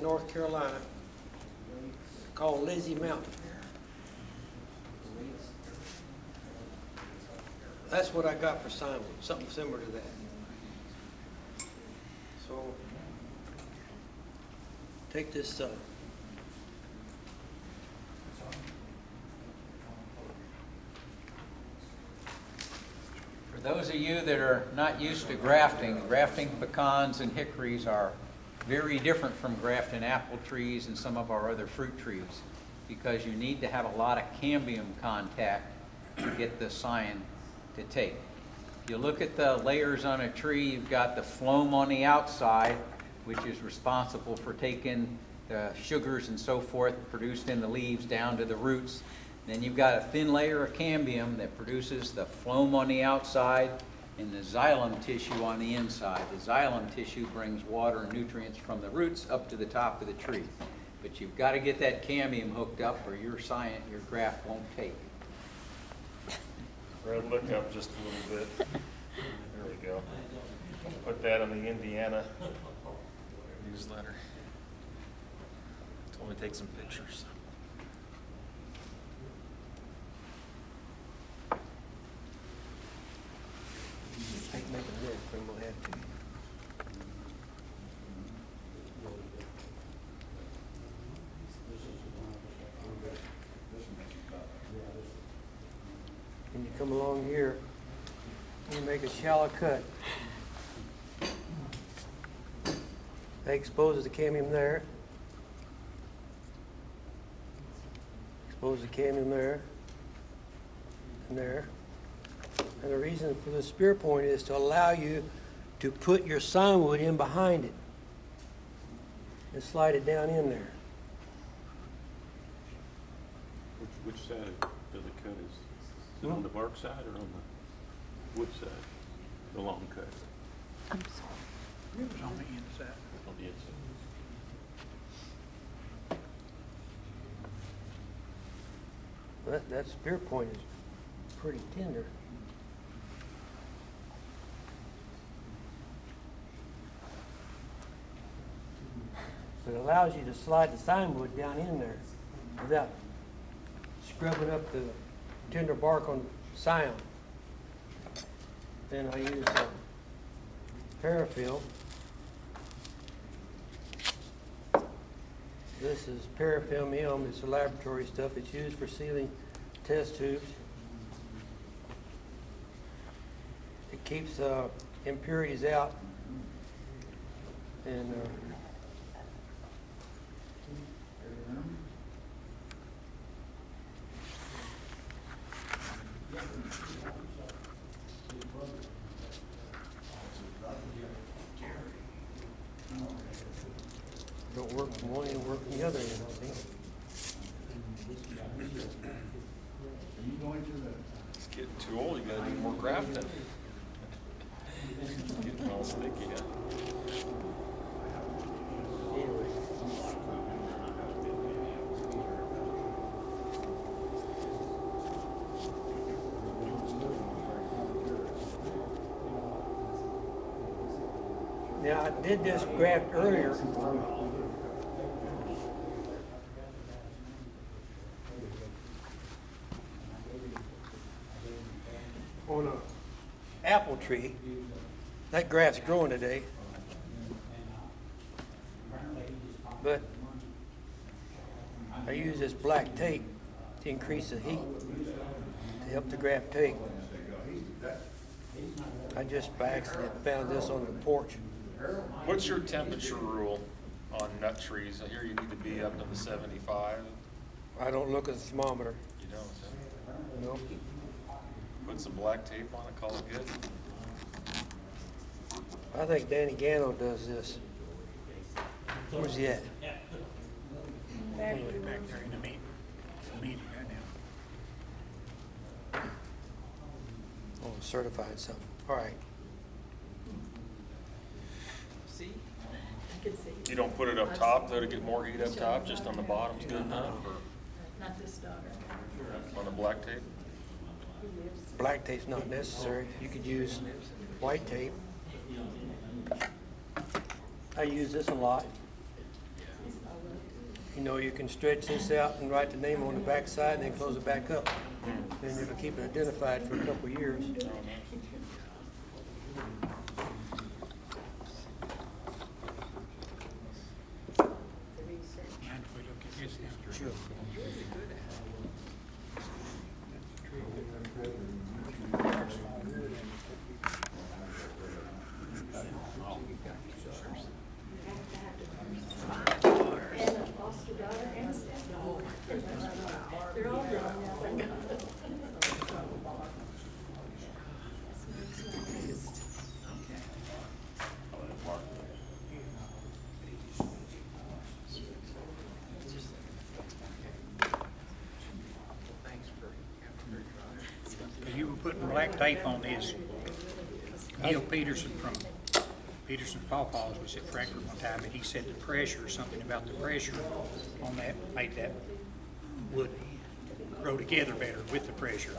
North Carolina, called Lizzie Mountain. That's what I got for Simon, something similar to that. So, take this, For those of you that are not used to grafting pecans and hickories are very different from grafting apple trees and some of our other fruit trees, because you need to have a lot of cambium contact to get the sign to take. If you look at the layers on a tree, you've got the phloem on the outside, which is responsible for taking the sugars and so forth produced in the leaves down to the roots. Then you've got a thin layer of cambium that produces the phloem on the outside and the xylem tissue on the inside. The xylem tissue brings water and nutrients from the roots up to the top of the tree. But you've got to get that cambium hooked up or your graft won't take. Brad, look up just a little bit. There we go. I'll put that in the Indiana newsletter. Told me to take some pictures. make it work, but we'll have to. When you come along here, you make a shallow cut. That exposes the cambium there. Expose the cambium there and there. And the reason for the spear point is to allow you to put your signwood in behind it and slide it down in there. Which side of the cut is it on the bark side or on the wood side? The long cut. I'm sorry. It was on the inside. On the inside. That spear point is pretty tender. But it allows you to slide the signwood down in there without scrubbing up the tender bark on scion. Then I use paraffin. This is paraffin M. It's a laboratory stuff. It's used for sealing test tubes. It keeps impurities out. And don't work from one end, work from the other end. See? It's getting too old, you gotta do more grafting. It's getting all sticky now. Anyway. Now, I did this graft earlier. On an apple tree. That graft's growing today. But I use this black tape to increase the heat to help the graft take. I just by accident found this on the porch. What's your temperature rule on nut trees? I hear you need to be up to the 75. I don't look at the thermometer. You don't, huh? No. Put some black tape on it, call it good. I think Danny Gano does this. Where's he at? Back there in the meeting right now. Oh, certified something. All right. See? I can see. You don't put it up top though to get more heat up top, just on the bottom's good enough, or Not this dog. on the black tape? Black tape's not necessary. You could use white tape. I use this a lot. know, you can stretch this out and write the name on the back side and then close it back up. And it'll keep it identified for a couple of years. Sure. They're all grown now. You were putting black tape on this. Neil Peterson from Peterson's Pawpaws was at Frankfurt one time, and he said the pressure, something about the pressure on that made that wood grow together better with the pressure.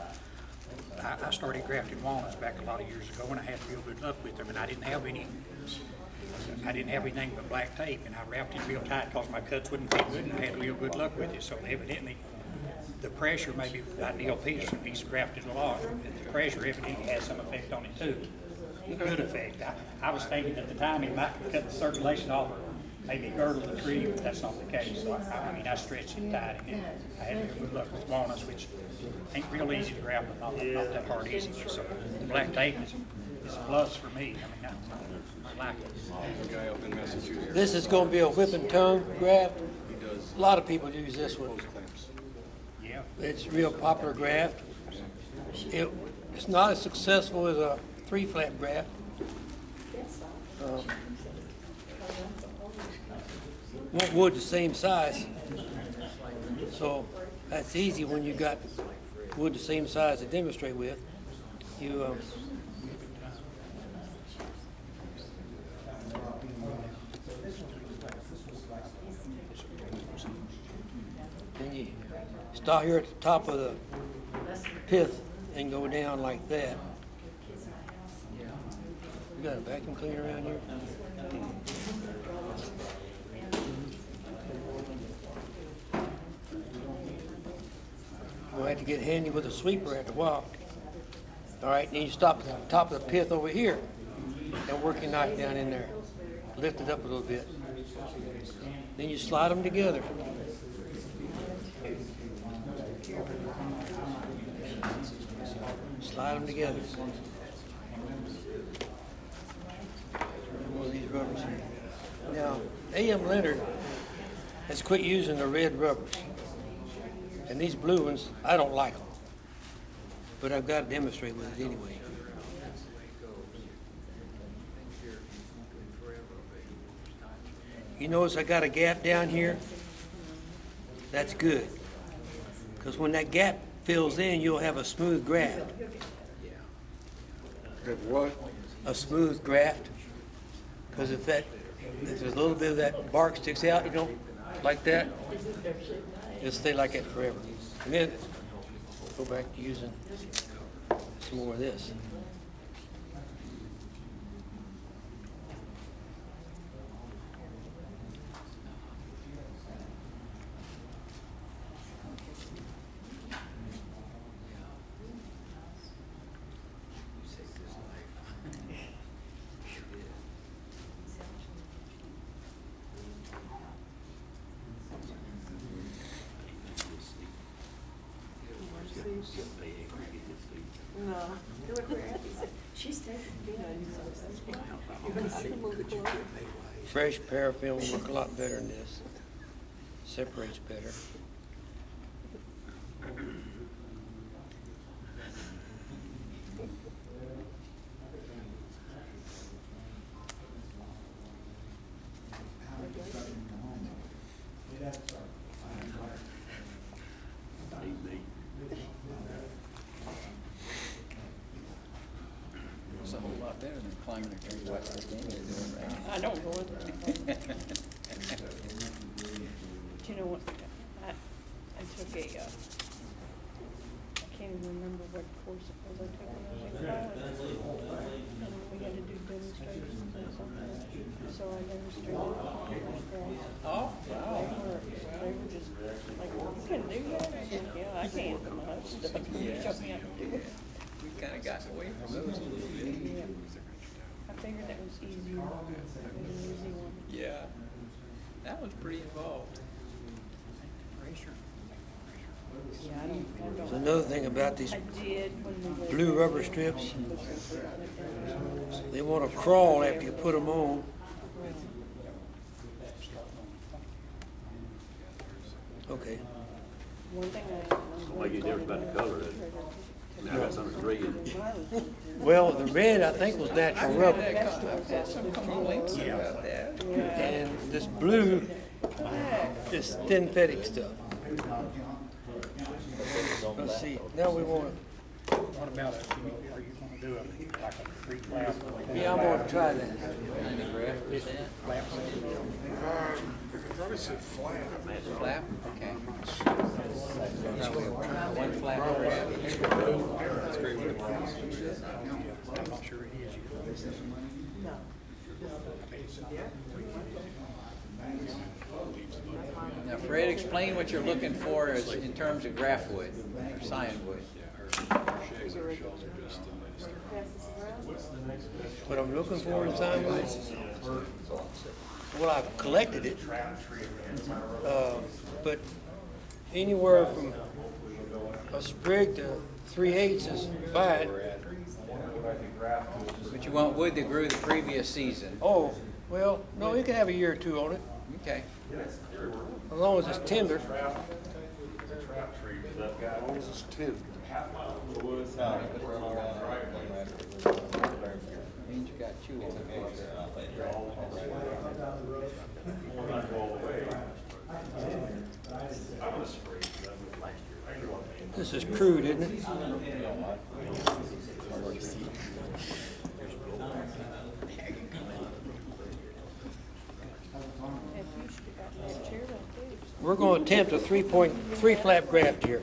I started grafting walnuts back a lot of years ago, and I had real good luck with them, and I didn't have anything but black tape, and I wrapped it real tight because my cuts wouldn't fit good, and I had real good luck with it. So evidently, the pressure, maybe Neil Peterson, he's grafted a lot, but the pressure evidently has some effect on it too. Good effect. I was thinking at the time it might cut the circulation off or maybe girdle the tree, but that's not the case. So I stretched it tight, and then I had real good luck with walnuts, which ain't real easy to graft, but not that hard easy. So the black tape is a plus for me. I like it. The guy up in Massachusetts. This is going to be a whip and tongue graft. A lot of people use this one. Yeah. It's a real popular graft. It's not as successful as a 3-flap graft. Want wood the same size. So that's easy when you got wood the same size to demonstrate with. You then you start here at the top of the pith and go down like that. You got a vacuum cleaner around here? We'll have to get handy with a sweeper after a while. All right, then you stop at the top of the pith over here and work your knife down in there. Lift it up a little bit. Then you slide them together. Slide them together. One of these rubbers here. Now, A.M. Leonard has quit using the red rubbers. And these blue ones, I don't like them. But I've got to demonstrate with it anyway. You notice I got a gap down here? That's good. Because when that gap fills in, you'll have a smooth graft. Have what? A smooth graft. Because if there's a little bit of that bark sticks out, you know, like that, it'll stay like that forever. And then go back to using some more of this. No. She's taking, you're gonna see them move closer. Fresh paraffin will work a lot better than this. Separates better. It's a whole lot better than climbing a tree like this thing is doing right now. I don't know it. But you know what, I took a, I can't even remember what course it was I took when I was in college. And we had to do demonstrations and something, so I demonstrated like that. Oh, wow. They were gotten, Can't do my stuff. Shut me out the door. we've kind of gotten away from those a little bit. Yeah. I figured that was easier. It was an easy one. Yeah, that was pretty involved. Yeah, I don't. There's another thing about these I did when we were. blue rubber strips. They want to crawl after you put them on. Okay. One thing Make any difference about the color, I mean, I got some that's red. Well, the red, I think, was natural rubber. I've had some complaints about that. And this blue is synthetic stuff. Let's see, now we want What about are you gonna do like a three flap? to, yeah, I'm gonna try that. Any graft with that? Flap, okay. One flap graft. I'm not sure it is yet. Now Fred, explain what you're looking for as, in terms of graft wood, or scion wood. What I'm looking for in sign wood, well, I've collected it, but anywhere from a sprig to 3/8 is fine. But you want wood that grew the previous season. Oh, well, no, you can have a year or two on it, Okay. as long as it's tender. Means you got chew on it. This is crude, isn't it? If you should have gotten that chair like this. We're going to attempt a 3.3 flap graft here.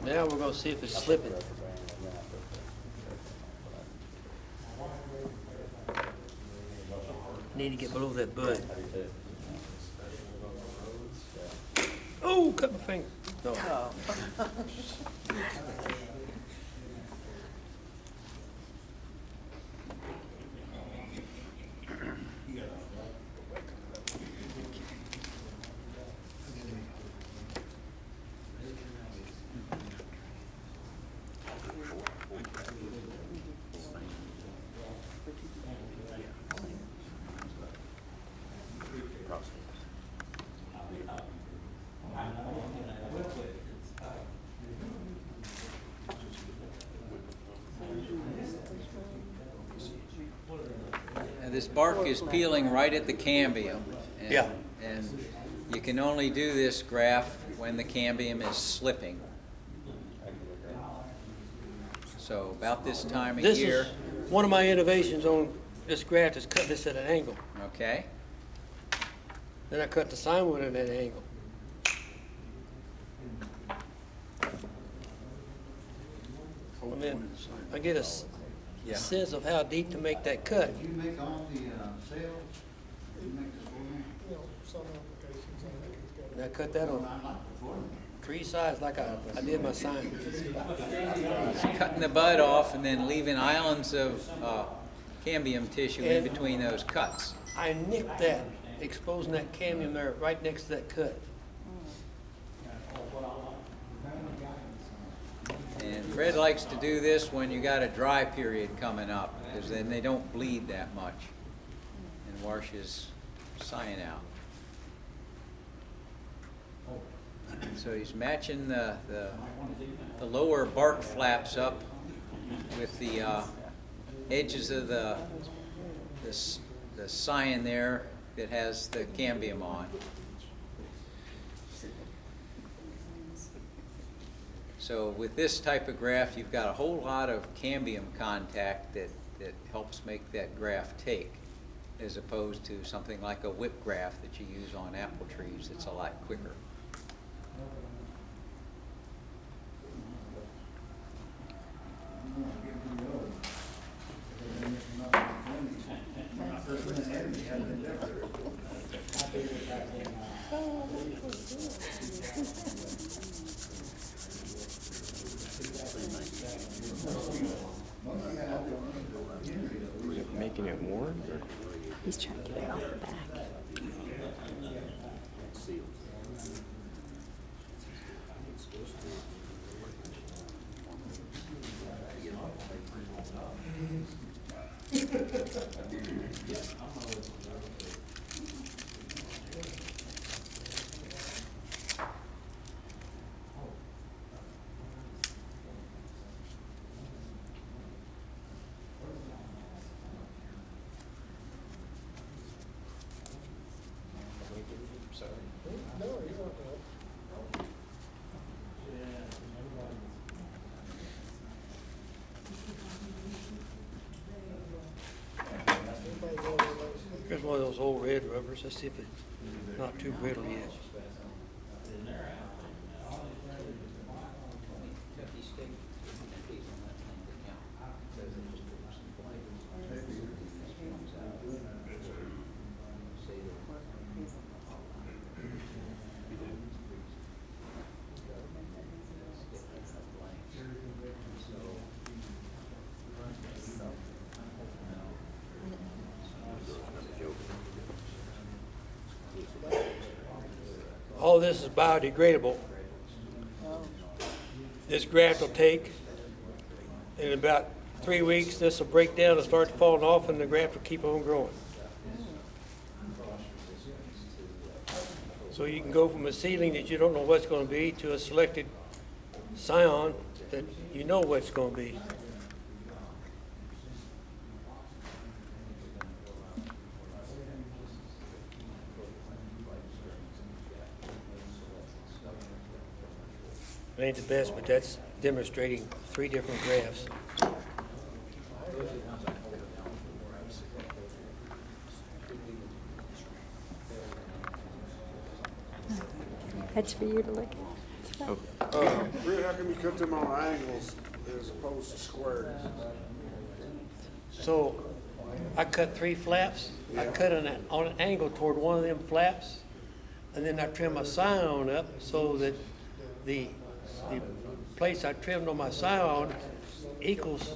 Now we're going to see if it's slipping. Need to get below that bud. Oh, cut my finger. No. Now, this bark is peeling right at the cambium. And, Yeah. And you can only do this graft when the cambium is slipping. So about this time of This year, is one of my innovations on this graft is cut this at an angle. okay? Then I cut the sign wood at that angle. And then I get a Yeah. sense of how deep to make that cut. You make all the sales, you make the score. And I cut that on I like the form. three sides like I did my sign. Cutting the bud off and then leaving islands of cambium tissue in And- between those cuts. I nicked that, exposing that cambium there right next to that cut. And Fred likes to do this when you got a dry period coming up, because then they don't bleed that much and washes cyan out. So he's matching the lower bark flaps up with the edges of the cyan there that has the cambium on. So with this type of graft, you've got a whole lot of cambium contact that helps make that graft take, as opposed to something like a whip graft that you use on apple trees that's a lot quicker. those old red rubbers. Let's see if it's not too brittle yet. All this is biodegradable. This graft will take, in about 3 weeks, this will break down and start falling off, and the graft will keep on growing. So you can go from a seedling that you don't know what's going to be to a selected scion that you know what's going to be. It ain't the best, but that's demonstrating 3 different grafts. That's for you to look at. Fred, how come you cut them on angles as opposed to squares? So I cut 3 flaps. I cut on an angle toward one of them flaps, and then I trim my scion up so that the place I trimmed on my scion equals,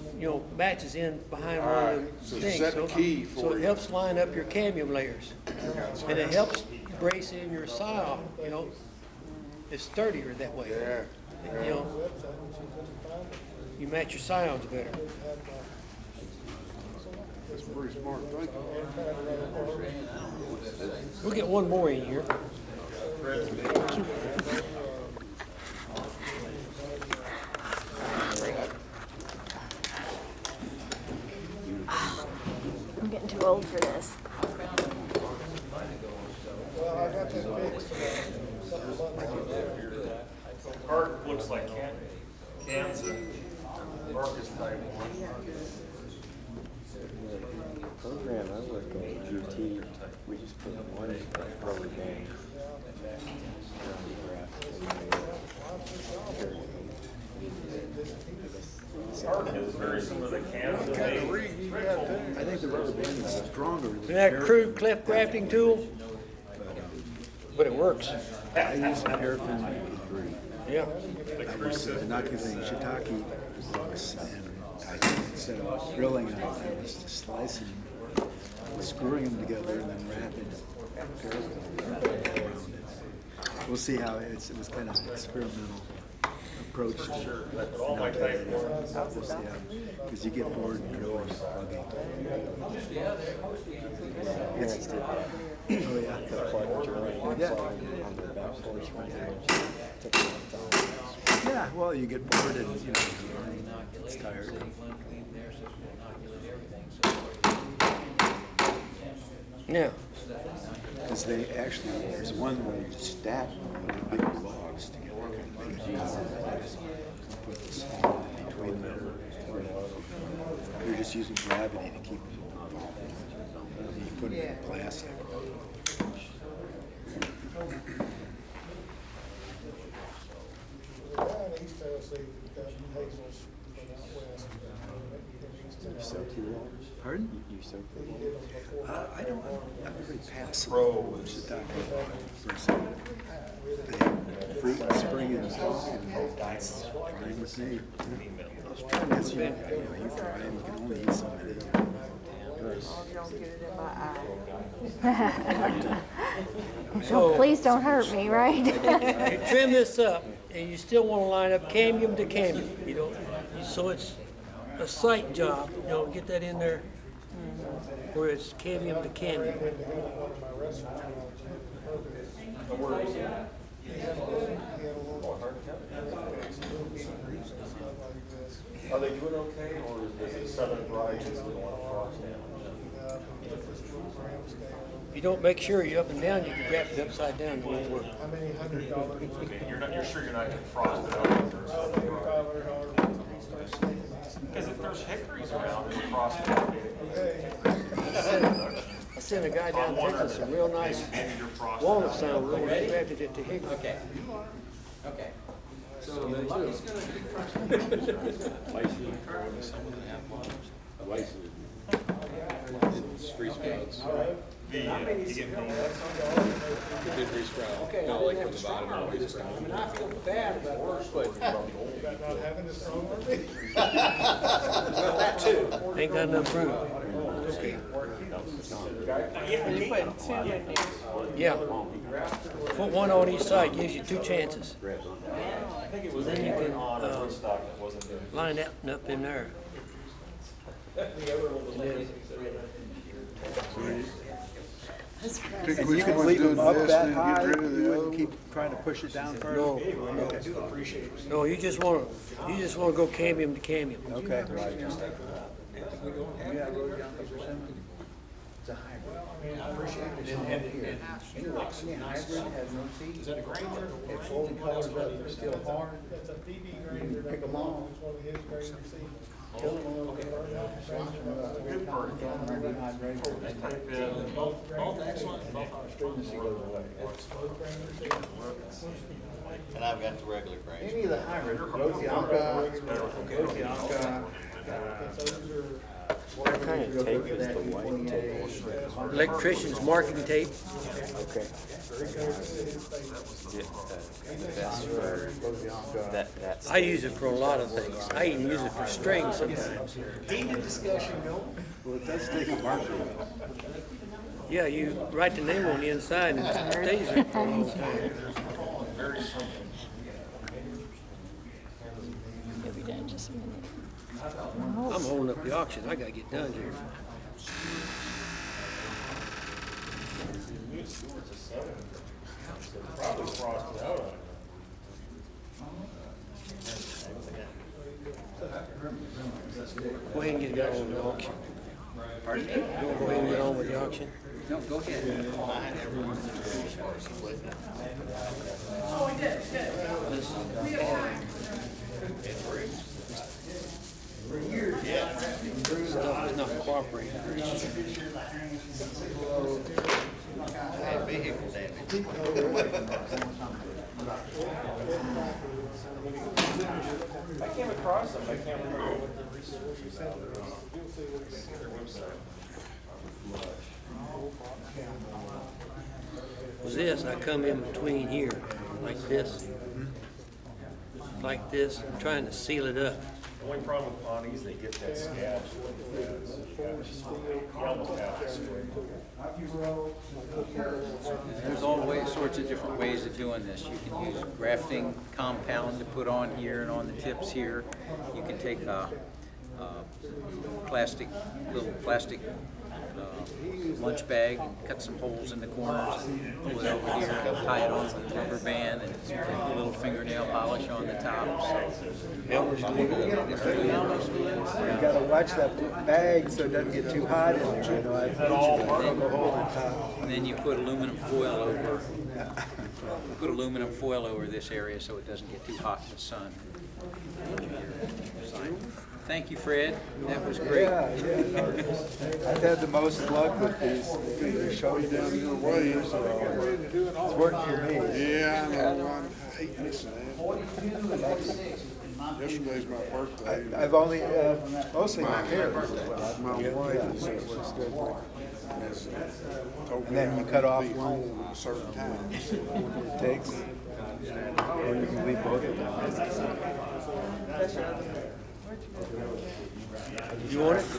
matches in behind one of them So things. set the key for So it you. helps line up your cambium layers, and it helps brace in your scion. It's sturdier that way. Yeah. You match your scions better. That's pretty smart thinking. We'll get one more in here. I'm getting too old for this. Art looks like Kansas, Marcus type one. Program I work on, GT, we just put one rubber band Art is very similar to Kansas. I think the rubber band is stronger than Isn't that a crude cleft grafting tool? But it works. I use a paraffin 3. Yeah. I was inoculating shiitake books, and instead of drilling out, I was just slicing, screwing them together, and then wrapping paraffin around it. We'll see how it was kind of an experimental approach to Sure, but all my type ones. we'll see how, because you get bored and drilling and plugging. It's, oh yeah. Yeah. Yeah, well, you get bored and, it's tired. Yeah. Because they actually, there's one where you stack big logs together, kind of big logs. Put the small in between them. You're just using gravity to keep them moving. And you put it in plastic. Pardon? You soak the I don't, I'm very passive. Pro. Shiitake person. Fruit and spring and that's fine with me. Because you fry them, you can only eat so many. So Please don't hurt me, right? you trim this up, and you still want to line up cambium to cambium. So it's a sight job. Get that in there where it's cambium to cambium. Are they doing okay, or is it Southern Bright just going across now? If you don't make sure you're up and down, you can graft it upside down. It won't work. Okay, you're sure you're not gonna frost it out? Because if there's hickories around, it's frost it out. I sent a guy down to Texas some real nice walnut soundwood, and he grafted it to hickory. Okay. Okay. Street sprouts. Okay, Not like from the bottom always. I mean, I feel bad about that too. Ain't got enough room. Okay. You put two in there. Yeah. Put one on each side, gives you two chances. So then you can line that up in there. And then, And you can leave them up that high, you wouldn't keep trying to push it down further? no, no, you just wanna go cambium to cambium. Okay. Pick them off. And I've got the regular grain. Any of the hybrids, Rosianka, What kind of tape is the white tape? Electrician's marking tape. Okay. That's for that's. I use it for a lot of things. I even use it for strings sometimes. Well, it does take a marker. Yeah, you write the name on the inside and it stays there for a long time. You'll be done in just a minute. I'm holding up the auction. I gotta get done here. Go ahead and get it on with the auction. Pardon me? Go ahead and get on with the auction. No, go ahead. Stuff is not cooperating. Vehicle damage. I came across them, I can't remember what the said. Their website. Was this, I come in between here, like this. Like this, I'm trying to seal it up. The only problem with Ponties, they get that scab. You almost have to spray. There's all sorts of different ways of doing this. You can use grafting compound to put on here and on the tips here. You can take a little plastic lunch bag and cut some holes in the corners and pull it over here, tie it on with a rubber band and put a little fingernail polish on the top. So You gotta watch that bag so it doesn't get too hot in there, you know, I poke a hole in top. and then you put aluminum foil over this area so it doesn't get too hot in the sun. Thank you, Fred. That was great. Yeah, yeah. I've had the most luck with these. They show you down your way, so it's worked for me. Yeah, I know, I hate missing it. Yesterday's my birthday. I've only, mostly my hair. My wife said it was good. And then you cut off Be one home at a certain time. it takes, or you can leave both of them. You want it?